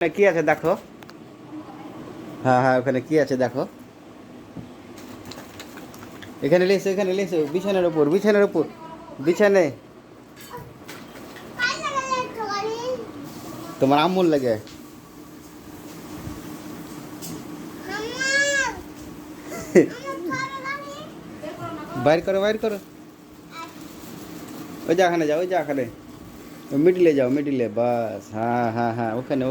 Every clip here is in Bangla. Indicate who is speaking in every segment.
Speaker 1: কি আছে দেখো। হ্যাঁ হ্যাঁ, ওখানে কি আছে দেখো। এখানে লেসো বিছানার উপর বিছানে তোমার আম্মুর লাগে। বাইর করো ওই যাখানে যাও, মিডিলে যাও, বাস। হ্যাঁ হ্যাঁ হ্যাঁ, ওখানে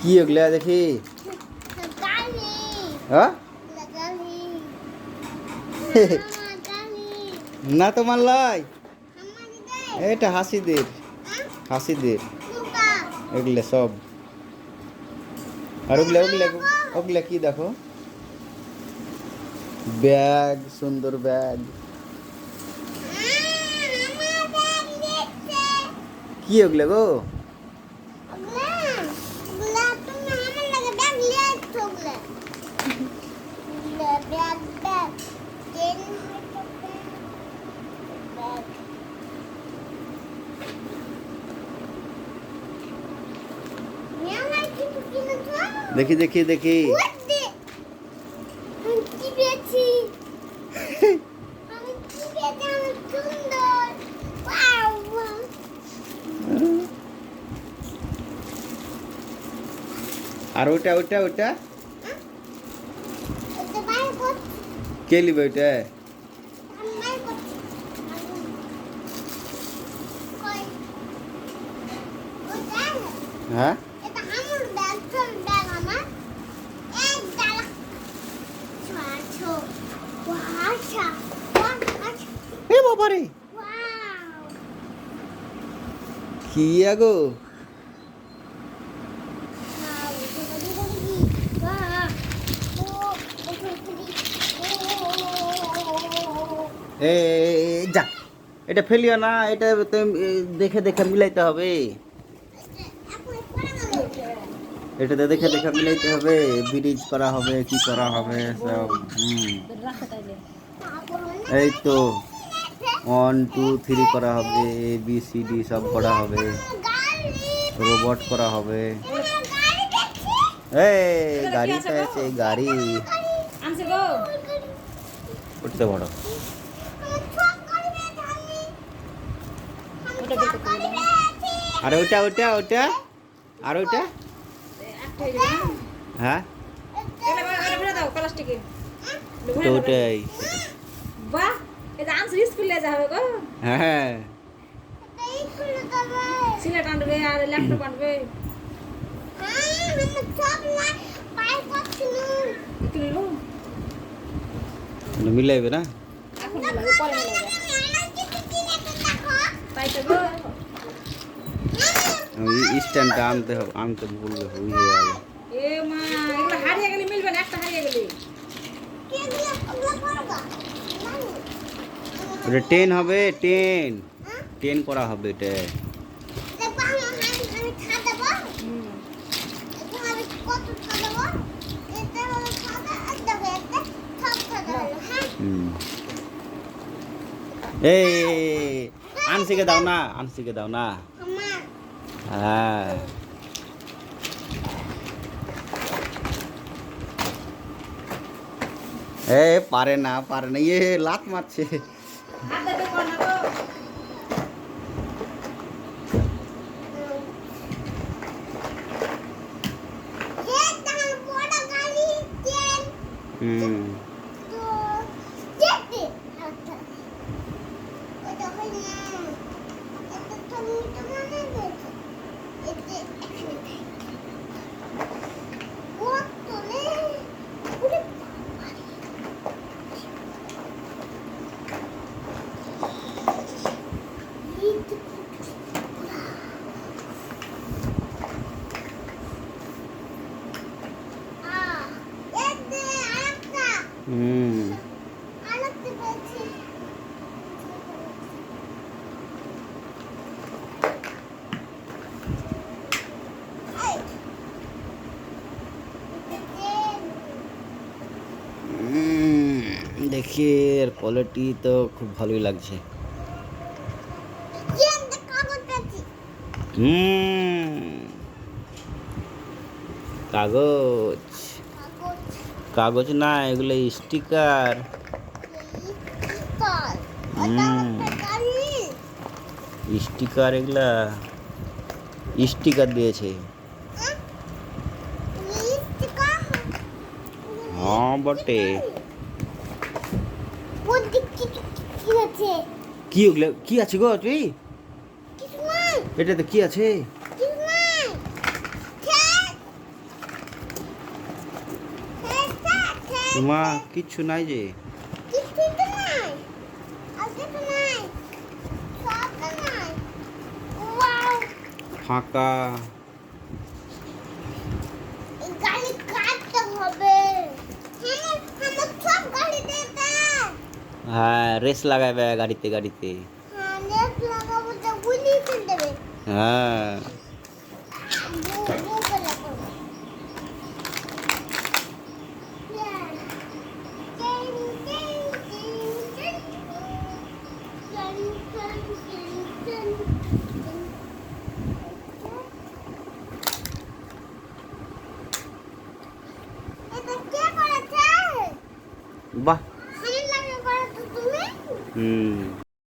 Speaker 1: কি ওগুলা দেখি। হ্যাঁ না, তোমার লাই এটা হাসিদের এগুলো সব। আর ওগুলা কি দেখো, ব্যাগ, সুন্দর ব্যাগ। কি ওগুলা গো? দেখি আর ওটা কে লিবে ওইটা? হ্যাঁ বাবারে, কি আগো যা, এটা ফেলিও না, এটা দেখে মিলাইতে হবে। এটাতে দেখে মিলাইতে হবে, ব্রিজ করা হবে, কি করা হবে সব। এই তো 1 2 3 করা হবে, ABCD সব করা হবে, রোবট করা হবে। গাড়িটা আছে, গাড়ি উঠতে বড়। আর ওটা আর ওটা হ্যাঁ, তো ওটাই। হ্যাঁ
Speaker 2: সিলেট আনবে আর ল্যাপটপ আনবে।
Speaker 1: মিলাইবে না, স্ট্যান্ডটা আনতে বলবে।
Speaker 2: হারিয়ে গেলে মিলবে না, একটা হারিয়ে গেলে
Speaker 1: ওটা 10 হবে, 10 করা হবে এটা। আনসিকে দাও না। হ্যাঁ পারে না, লাত মারছে। এর কোয়ালিটি তো খুব ভালোই লাগছে। কাগজ, কাগজ না, এগুলো স্টিকার। স্টিকার, এগুলা স্টিকার দিয়েছে। হ্যাঁ বটে। কি ওগুলো কি আছে গো তুই? এটাতে কি আছে? মা কিচ্ছু নাই যে। ফাঁকা। হ্যাঁ, রেস লাগাবে গাড়িতে গাড়িতে। হ্যাঁ। বাহ। হুম।